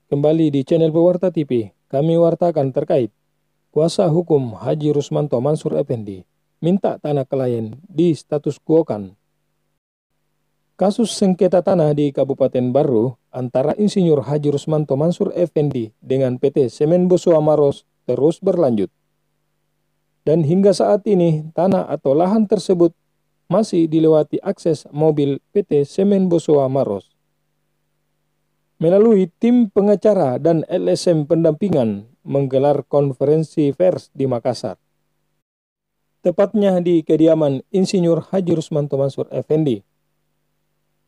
Kembali di channel Pewarta TV, kami wartakan terkait kuasa hukum Haji Rusmanto Mansur Effendi minta tanah klien di status quo-kan. Kasus sengketa tanah di Kabupaten Barru antara Insinyur Haji Rusmanto Mansur Effendi dengan PT Semen Bosowa Maros terus berlanjut. Dan hingga saat ini tanah atau lahan tersebut masih dilewati akses mobil PT Semen Bosowa Maros. Melalui tim pengacara dan LSM pendampingan menggelar konferensi pers di Makassar. Tepatnya di kediaman Insinyur Haji Rusmanto Mansur Effendi.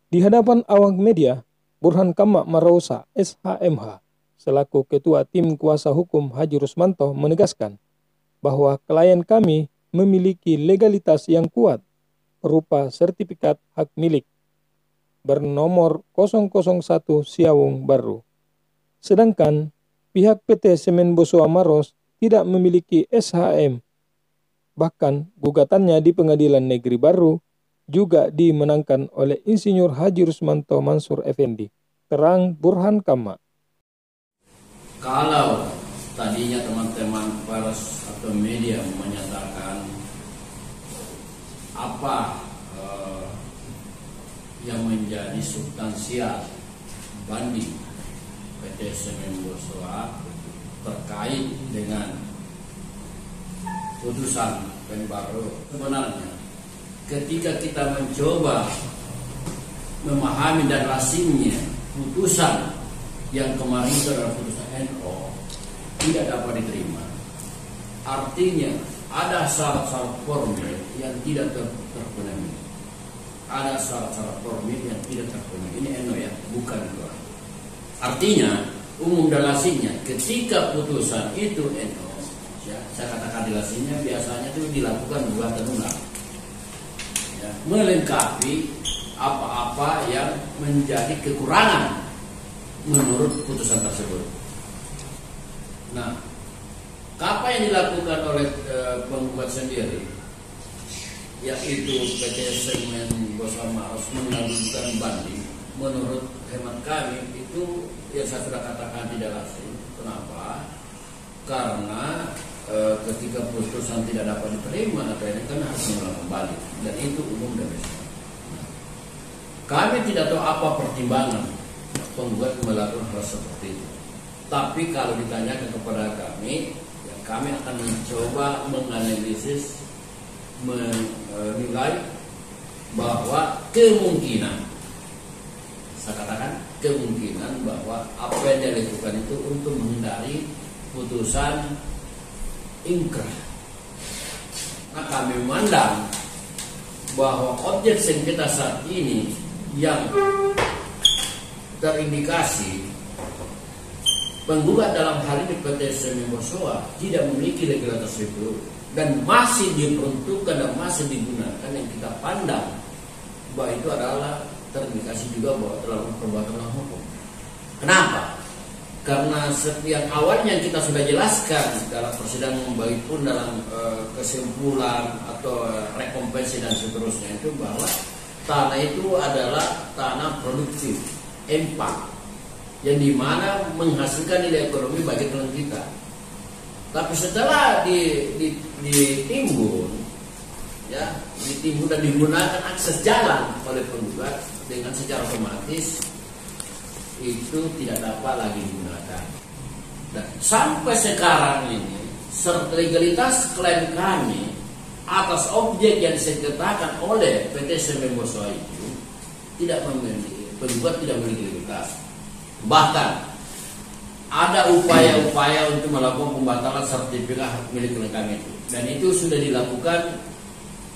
Di hadapan awak media, Burhan Kama Marosa SHMH selaku ketua tim kuasa hukum Haji Rusmanto menegaskan bahwa klien kami memiliki legalitas yang kuat berupa sertifikat hak milik bernomor 001 Siawung Barru. Sedangkan pihak PT Semen Bosowa Maros tidak memiliki SHM. Bahkan gugatannya di Pengadilan Negeri Barru juga dimenangkan oleh Insinyur Haji Rusmanto Mansur Effendi. Terang Burhan Kama. Kalau tadinya teman-teman pers atau media menyatakan apa yang menjadi substansial banding PT Semen Bosowa terkait dengan putusan Barru, sebenarnya ketika kita mencoba memahami dan lazimnya putusan yang kemarin itu adalah putusan NO tidak dapat diterima. Artinya ada syarat-syarat formil yang tidak terpenuhi. Ada syarat-syarat formil yang tidak terpenuhi. Ini NO ya, bukan dua. Artinya umum dan lazimnya ketika putusan itu NO, ya, saya katakan di lazimnya biasanya itu dilakukan gugatan ulang, ya, melengkapi apa-apa yang menjadi kekurangan menurut putusan tersebut. Nah, apa yang dilakukan oleh penggugat sendiri, yaitu PT Semen Bosowa Maros mengajukan banding, menurut hemat kami itu yang saya sudah katakan tidak lazim. Kenapa? Karena ketika putusan tidak dapat diterima, ini kan harus mengulang kembali, dan itu umum dan biasa. Kami tidak tahu apa pertimbangan penggugat melakukan hal seperti itu. Tapi kalau ditanyakan kepada kami, ya kami akan mencoba menganalisis, menilai bahwa kemungkinan, saya katakan kemungkinan bahwa apa yang dilakukan itu untuk menghindari putusan ingkrah. Nah, kami memandang bahwa objek sengketa saat ini yang terindikasi penggugat dalam hal ini PT Semen Bosowa tidak memiliki legalitas itu dan masih diperuntukkan dan masih digunakan, yang kita pandang bahwa itu adalah terindikasi juga bahwa telah perbuatan melawan hukum. Kenapa? Karena yang awalnya kita sudah jelaskan dalam persidangan, baik pun dalam kesimpulan atau rekompensi dan seterusnya, itu bahwa tanah itu adalah tanah produktif, empat, yang dimana menghasilkan nilai ekonomi bagi klien kita. Tapi setelah ditimbun, ya, ditimbun dan digunakan akses jalan oleh penggugat, dengan secara otomatis itu tidak dapat lagi digunakan. Dan sampai sekarang ini legalitas klaim kami atas objek yang disengketakan oleh PT Semen Bosowa itu tidak memiliki, penggugat tidak memiliki legalitas. Bahkan ada upaya-upaya untuk melakukan pembatalan sertifikat hak milik klien kami itu, dan itu sudah dilakukan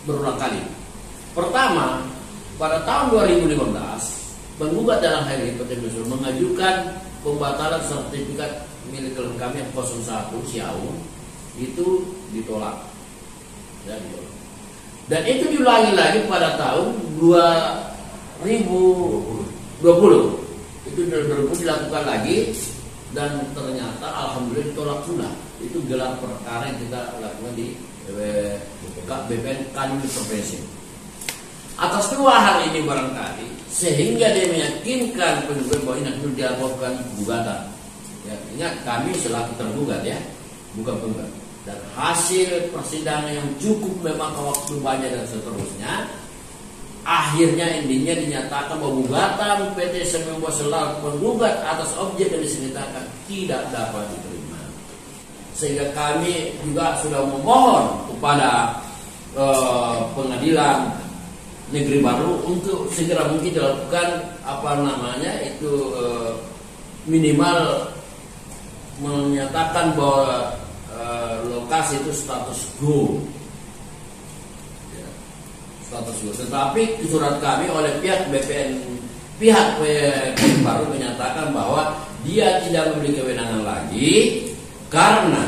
berulang kali. Pertama, pada tahun 2015 penggugat dalam hal ini PT Bosowa mengajukan pembatalan sertifikat milik klien kami yang 01 Siawung, itu ditolak, ya, ditolak. Dan itu diulangi lagi pada tahun 2020. Itu dilakukan lagi, dan ternyata alhamdulillah ditolak pula. Itu gelar perkara yang kita lakukan di BPN Kanwil Provinsi. Atas dua hal ini barangkali sehingga dia meyakinkan penggugat bahwa ini harus dilakukan gugatan. Ya, ingat kami selaku tergugat ya, bukan penggugat. Dan hasil persidangan yang cukup memakan waktu banyak dan seterusnya, akhirnya intinya dinyatakan bahwa gugatan PT Semen Boa selaku penggugat atas objek yang disengketakan tidak dapat diterima. Sehingga kami juga sudah memohon kepada pengadilan negeri baru untuk segera mungkin dilakukan minimal menyatakan bahwa lokasi itu status go, ya, status go. Tetapi di surat kami oleh pihak BPN baru menyatakan bahwa dia tidak memiliki kewenangan lagi karena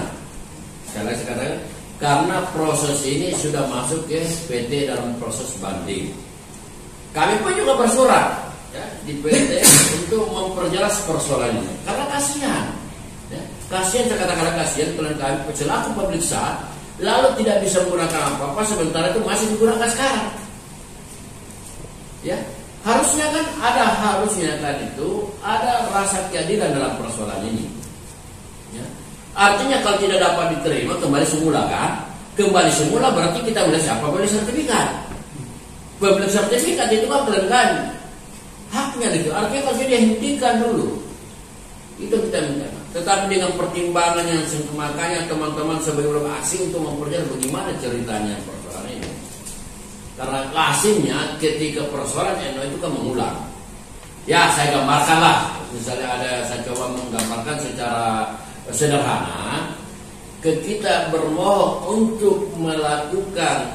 karena proses ini sudah masuk ke PT dalam proses banding. Kami pun juga bersurat ya, di PT untuk memperjelas persoalan ini karena kasihan. Kasihan, saya katakan kasihan klien kami selaku pemeriksaan lalu tidak bisa menggunakan apa-apa sementara itu masih digunakan sekarang. Ya, harusnya kan ada rasa keadilan dalam persoalan ini. Ya. Artinya kalau tidak dapat diterima kembali semula kan? Kembali semula berarti kita boleh siapa boleh sertifikat. Pembeli sertifikat itu kan pelenggan haknya itu. Artinya kalau dia hentikan dulu. Itu kita minta. Tetapi dengan pertimbangan yang makanya teman-teman sebagai orang asing untuk memperjelas bagaimana ceritanya persoalan ini. Karena lazimnya ketika persoalan NO itu kan mengulang. Ya saya gambarkanlah. Misalnya saya coba menggambarkan secara sederhana. Kita bermohon untuk melakukan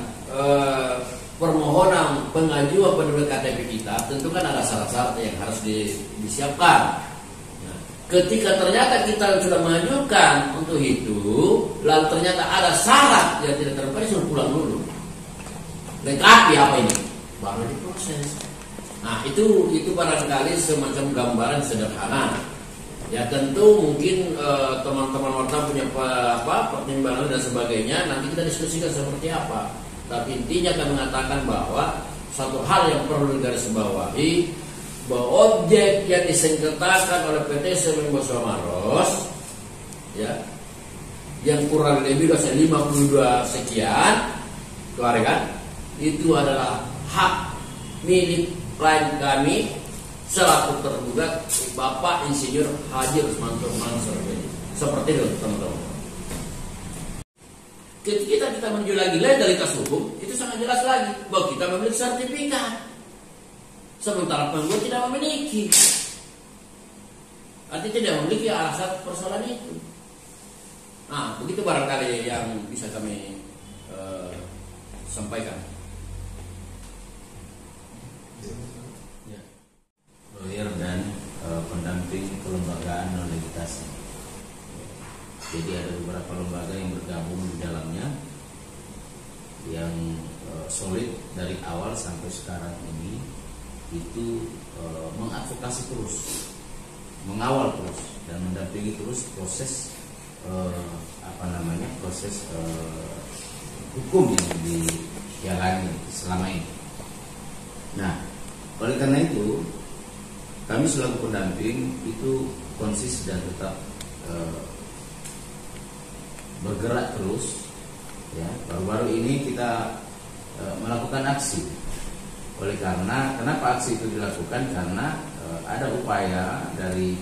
permohonan pengajuan pendudukan KTP kita, tentu kan ada syarat-syarat yang harus disiapkan. Ketika ternyata kita sudah mengajukan untuk itu, lalu ternyata ada syarat yang tidak terpenuhi, suruh pulang dulu. Lengkapi apa ini? Baru diproses. Nah itu barangkali semacam gambaran sederhana. Ya tentu mungkin teman-teman wartawan punya pertimbangan dan sebagainya. Nanti kita diskusikan seperti apa. Tapi intinya kami mengatakan bahwa satu hal yang perlu digarisbawahi, bahwa objek yang disengketakan oleh PT Semen Boa Maros ya, yang kurang lebih 52 sekian keluarga kan, itu adalah hak milik klien kami selaku tergugat Bapak Insinyur Haji Rusmanto Mansur. Seperti itu teman-teman. Ketika kita menuju lagi legalitas hukum, itu sangat jelas lagi bahwa kita memiliki sertifikat. Sementara penggugat tidak memiliki. Artinya tidak memiliki alasan persoalan itu. Nah, begitu barangkali yang bisa kami sampaikan. Ya. Lawyer dan pendamping kelembagaan non legitasi. Jadi ada beberapa lembaga yang bergabung di dalamnya yang solid dari awal sampai sekarang ini. Itu mengadvokasi terus, mengawal terus dan mendampingi terus proses proses hukum yang dijalani selama ini. Nah, oleh karena itu kami selaku pendamping itu konsisten dan tetap bergerak terus. Ya, baru-baru ini kita melakukan aksi. Oleh karena kenapa aksi itu dilakukan? Karena ada upaya dari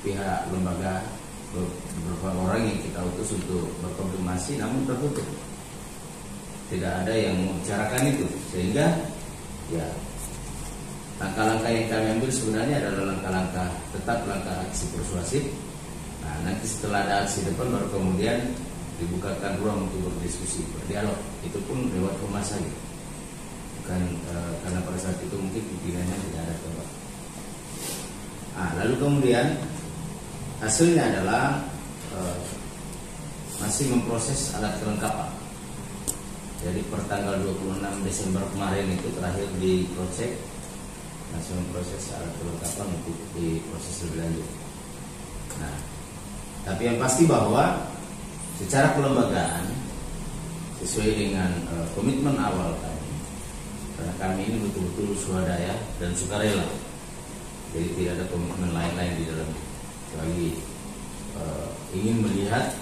pihak lembaga beberapa orang yang kita utus untuk berkonfirmasi, namun tertutup. Tidak ada yang membicarakan itu, sehingga ya langkah-langkah yang kami ambil sebenarnya adalah langkah-langkah tetap langkah aksi persuasif. Nah, nanti setelah ada aksi depan baru kemudian dibukakan ruang untuk berdiskusi, berdialog. Itu pun lewat rumah saja. Bukan karena pada saat itu mungkin pimpinannya tidak ada tempat. Lalu kemudian hasilnya adalah masih memproses alat kelengkapan. Jadi per tanggal 26 Desember kemarin itu terakhir di project, masih memproses alat kelengkapan untuk diproses lebih lanjut. Nah, tapi yang pasti bahwa secara kelembagaan sesuai dengan komitmen awal kami, karena kami ini betul-betul swadaya dan sukarela, jadi tidak ada komitmen lain-lain di dalam. Bagi ingin melihat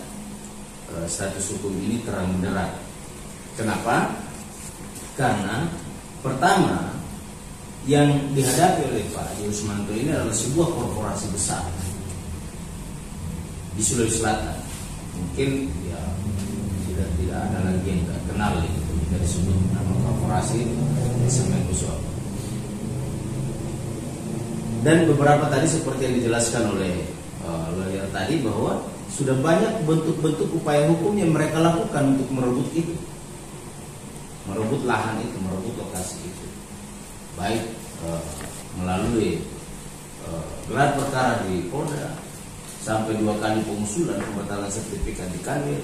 status hukum ini terang benderang. Kenapa? Karena pertama, yang dihadapi oleh Pak Haji Rusmanto ini adalah sebuah korporasi besar di Sulawesi Selatan. Mungkin ya tidak ada lagi yang tidak kenal itu jika disebut nama korporasi Semen Kuswa. Dan beberapa tadi seperti yang dijelaskan oleh lawyer tadi, bahwa sudah banyak bentuk-bentuk upaya hukum yang mereka lakukan untuk merebut itu, merebut lahan itu, merebut lokasi itu, baik melalui gelar perkara di Polda, sampai 2 kali pengusulan pembatalan sertifikat di Kanwil,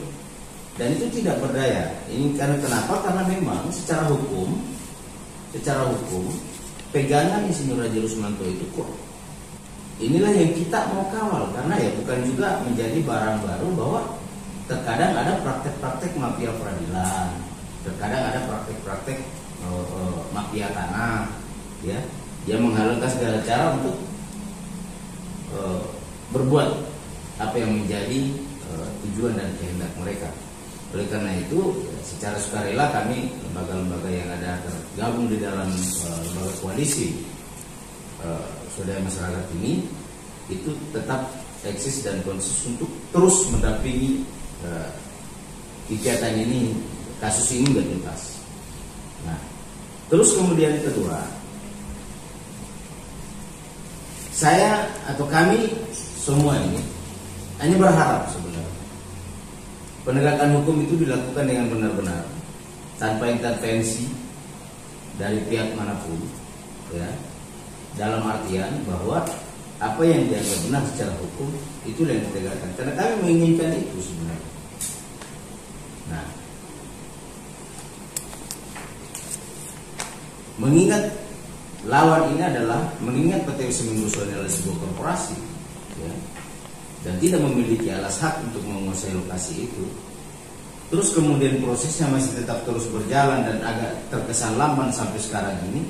dan itu tidak berdaya. Ini karena kenapa? Karena memang secara hukum pegangan Insinyur Haji Rusmanto itu kok. Inilah yang kita mau kawal, karena ya bukan juga menjadi barang baru bahwa terkadang ada praktek-praktek mafia peradilan, terkadang ada praktek-praktek mafia tanah, ya, dia menghalalkan segala cara untuk berbuat apa yang menjadi tujuan dan kehendak mereka. Oleh karena itu, secara sukarela kami, lembaga-lembaga yang ada tergabung di dalam lembaga koalisi swadaya masyarakat ini, itu tetap eksis dan konsisten untuk terus mendampingi kegiatan ini, kasus ini nggak tuntas. Nah, terus kemudian kedua, saya atau kami semua ini hanya berharap sebenarnya penegakan hukum itu dilakukan dengan benar-benar, tanpa intervensi dari pihak manapun, ya, dalam artian bahwa apa yang dianggap benar secara hukum itu yang ditegakkan, karena kami menginginkan itu sebenarnya. Nah, mengingat lawan ini adalah mengingat PT Semen Kuswa adalah sebuah korporasi, ya, dan tidak memiliki alas hak untuk menguasai lokasi itu. Terus kemudian prosesnya masih tetap terus berjalan dan agak terkesan lamban sampai sekarang ini.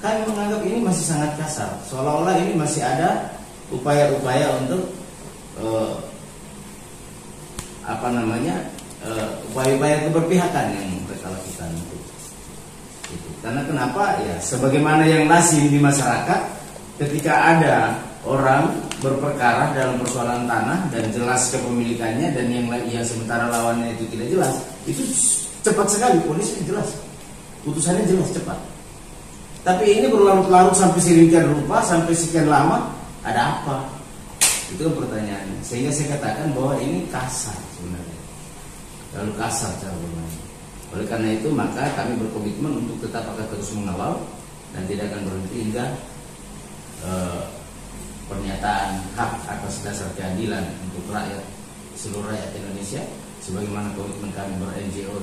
Kami menganggap ini masih sangat kasar, seolah-olah ini masih ada upaya-upaya untuk upaya-upaya keberpihakan yang mereka lakukan itu. Karena kenapa? Ya, sebagaimana yang lazim di masyarakat, ketika ada orang berperkara dalam persoalan tanah dan jelas kepemilikannya, dan yang sementara lawannya itu tidak jelas, itu cepat sekali polisi jelas, putusannya jelas cepat. Tapi ini berlarut-larut sampai sedemikian rupa, sampai sekian lama, ada apa? Itu kan pertanyaannya. Sehingga saya katakan bahwa ini kasar sebenarnya, terlalu kasar cara bermain. Oleh karena itu maka kami berkomitmen untuk tetap akan terus mengawal dan tidak akan berhenti hingga pernyataan hak atas dasar keadilan untuk rakyat, seluruh rakyat Indonesia, sebagaimana komitmen kami ber-NGO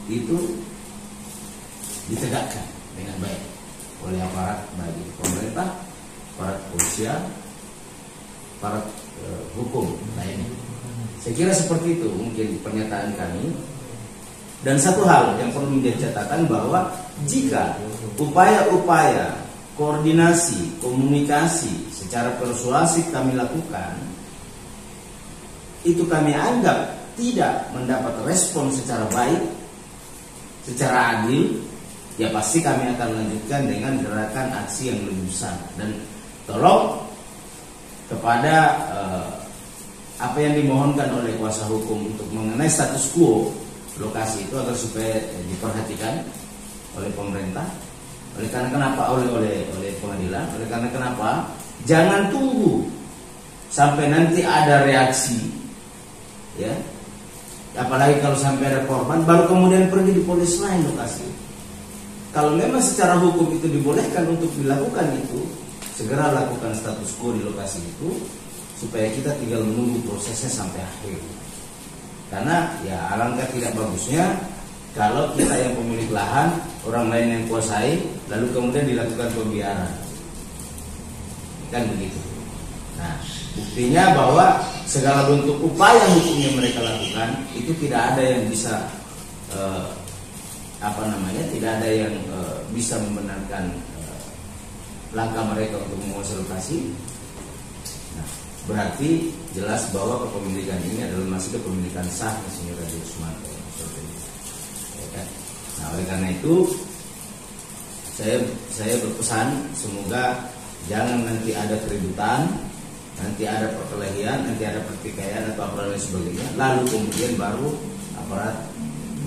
itu ditegakkan dengan baik oleh aparat, bagi pemerintah, aparat polisian, aparat hukum lainnya. Saya kira seperti itu mungkin pernyataan kami. Dan satu hal yang perlu menjadi catatan, bahwa jika upaya-upaya koordinasi, komunikasi secara persuasif kami lakukan, itu kami anggap tidak mendapat respon secara baik, secara adil, ya pasti kami akan lanjutkan dengan gerakan aksi yang lebih besar. Dan tolong kepada apa yang dimohonkan oleh kuasa hukum untuk mengenai status quo lokasi itu agar supaya diperhatikan oleh pemerintah. Oleh karena kenapa? Oleh pengadilan. Oleh karena kenapa? Jangan tunggu sampai nanti ada reaksi, ya. Apalagi kalau sampai ada korban, baru kemudian pergi di polis lain lokasi. Kalau memang secara hukum itu dibolehkan untuk dilakukan itu, segera lakukan status quo di lokasi itu, supaya kita tinggal menunggu prosesnya sampai akhir. Karena ya alangkah tidak bagusnya kalau kita yang pemilik lahan, orang lain yang kuasai, lalu kemudian dilakukan pembiaran, kan begitu. Nah, buktinya bahwa segala bentuk upaya hukum yang mereka lakukan itu tidak ada yang bisa tidak ada yang bisa membenarkan langkah mereka untuk menguasai lokasi. Nah, berarti jelas bahwa kepemilikan ini adalah masih kepemilikan sah Insinyur Haji Rusmanto. Ya kan? Nah, oleh karena itu saya berpesan semoga jangan nanti ada keributan, nanti ada perkelahian, nanti ada pertikaian atau apa lain sebagainya, lalu kemudian baru aparat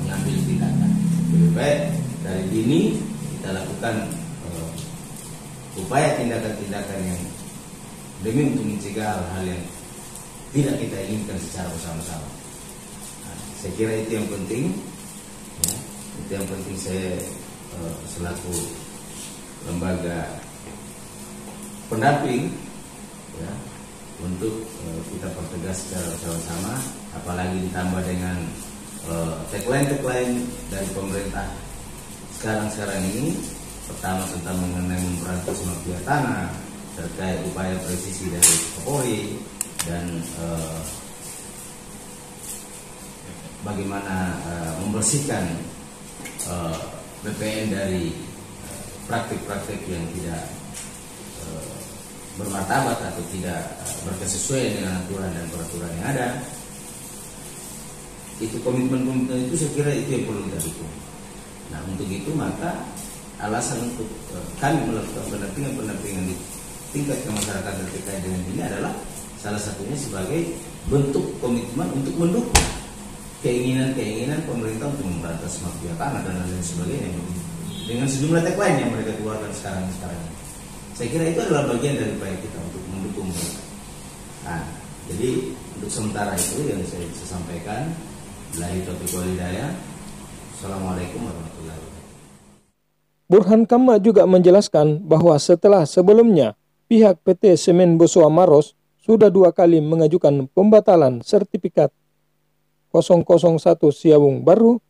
mengambil tindakan. Lebih baik dari dini kita lakukan upaya tindakan-tindakan yang demi untuk mencegah hal-hal yang tidak kita inginkan secara bersama-sama. Nah, saya kira itu yang penting, ya, itu yang penting saya selaku lembaga pendamping, ya, untuk kita pertegas secara bersama-sama, apalagi ditambah dengan tagline dari pemerintah sekarang ini. Pertama tentang mengenai memberantas mafia tanah, terkait upaya presisi dari Kapolri, dan bagaimana membersihkan BPN dari praktik-praktik yang tidak bermartabat atau tidak berkesesuaian dengan aturan dan peraturan yang ada. Itu komitmen-komitmen itu saya kira itu yang perlu kita dukung. Nah, untuk itu maka alasan untuk kami melakukan pendampingan di tingkat kemasyarakatan terkait dengan ini adalah salah satunya sebagai bentuk komitmen untuk mendukung keinginan pemerintah untuk memberantas mafia tanah dan lain sebagainya dengan sejumlah tagline yang mereka keluarkan sekarang ini. Saya kira itu adalah bagian dari upaya kita untuk mendukung mereka. Nah, jadi untuk sementara itu yang saya bisa sampaikan. Billahi taufiq wal hidayah. Assalamualaikum warahmatullahi wabarakatuh. Burhan Kamma juga menjelaskan bahwa setelah sebelumnya pihak PT Semen Bosowa Maros sudah 2 kali mengajukan pembatalan sertifikat 001 Siawung Baru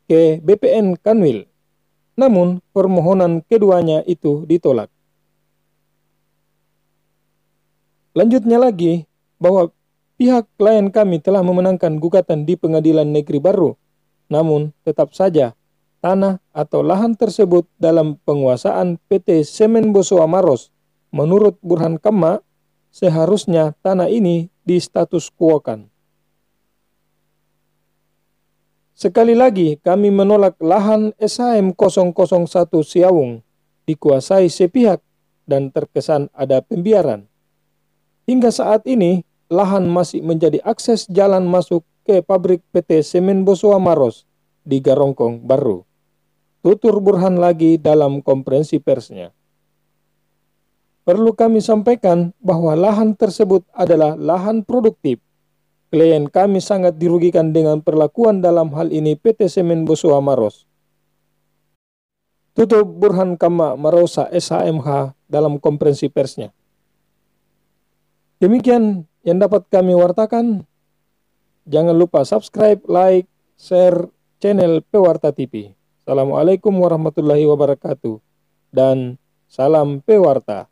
ke BPN Kanwil. Namun permohonan keduanya itu ditolak. Lanjutnya lagi bahwa pihak klien kami telah memenangkan gugatan di Pengadilan Negeri Baru. Namun tetap saja tanah atau lahan tersebut dalam penguasaan PT Semen Bosowa Maros. Menurut Burhan Kamma, seharusnya tanah ini di status quo-kan. Sekali lagi kami menolak lahan SHM 001 Siawung dikuasai sepihak dan terkesan ada pembiaran. Hingga saat ini, lahan masih menjadi akses jalan masuk ke pabrik PT Semen Bosowa Maros di Garongkong Baru. Tutur Burhan lagi dalam konferensi persnya. Perlu kami sampaikan bahwa lahan tersebut adalah lahan produktif. Klien kami sangat dirugikan dengan perlakuan dalam hal ini PT Semen Bosowa Maros. Tutup Burhan Kamma Marosa SHMH dalam konferensi persnya. Demikian yang dapat kami wartakan. Jangan lupa subscribe, like, share channel Pewarta TV. Assalamualaikum warahmatullahi wabarakatuh. Dan salam Pewarta.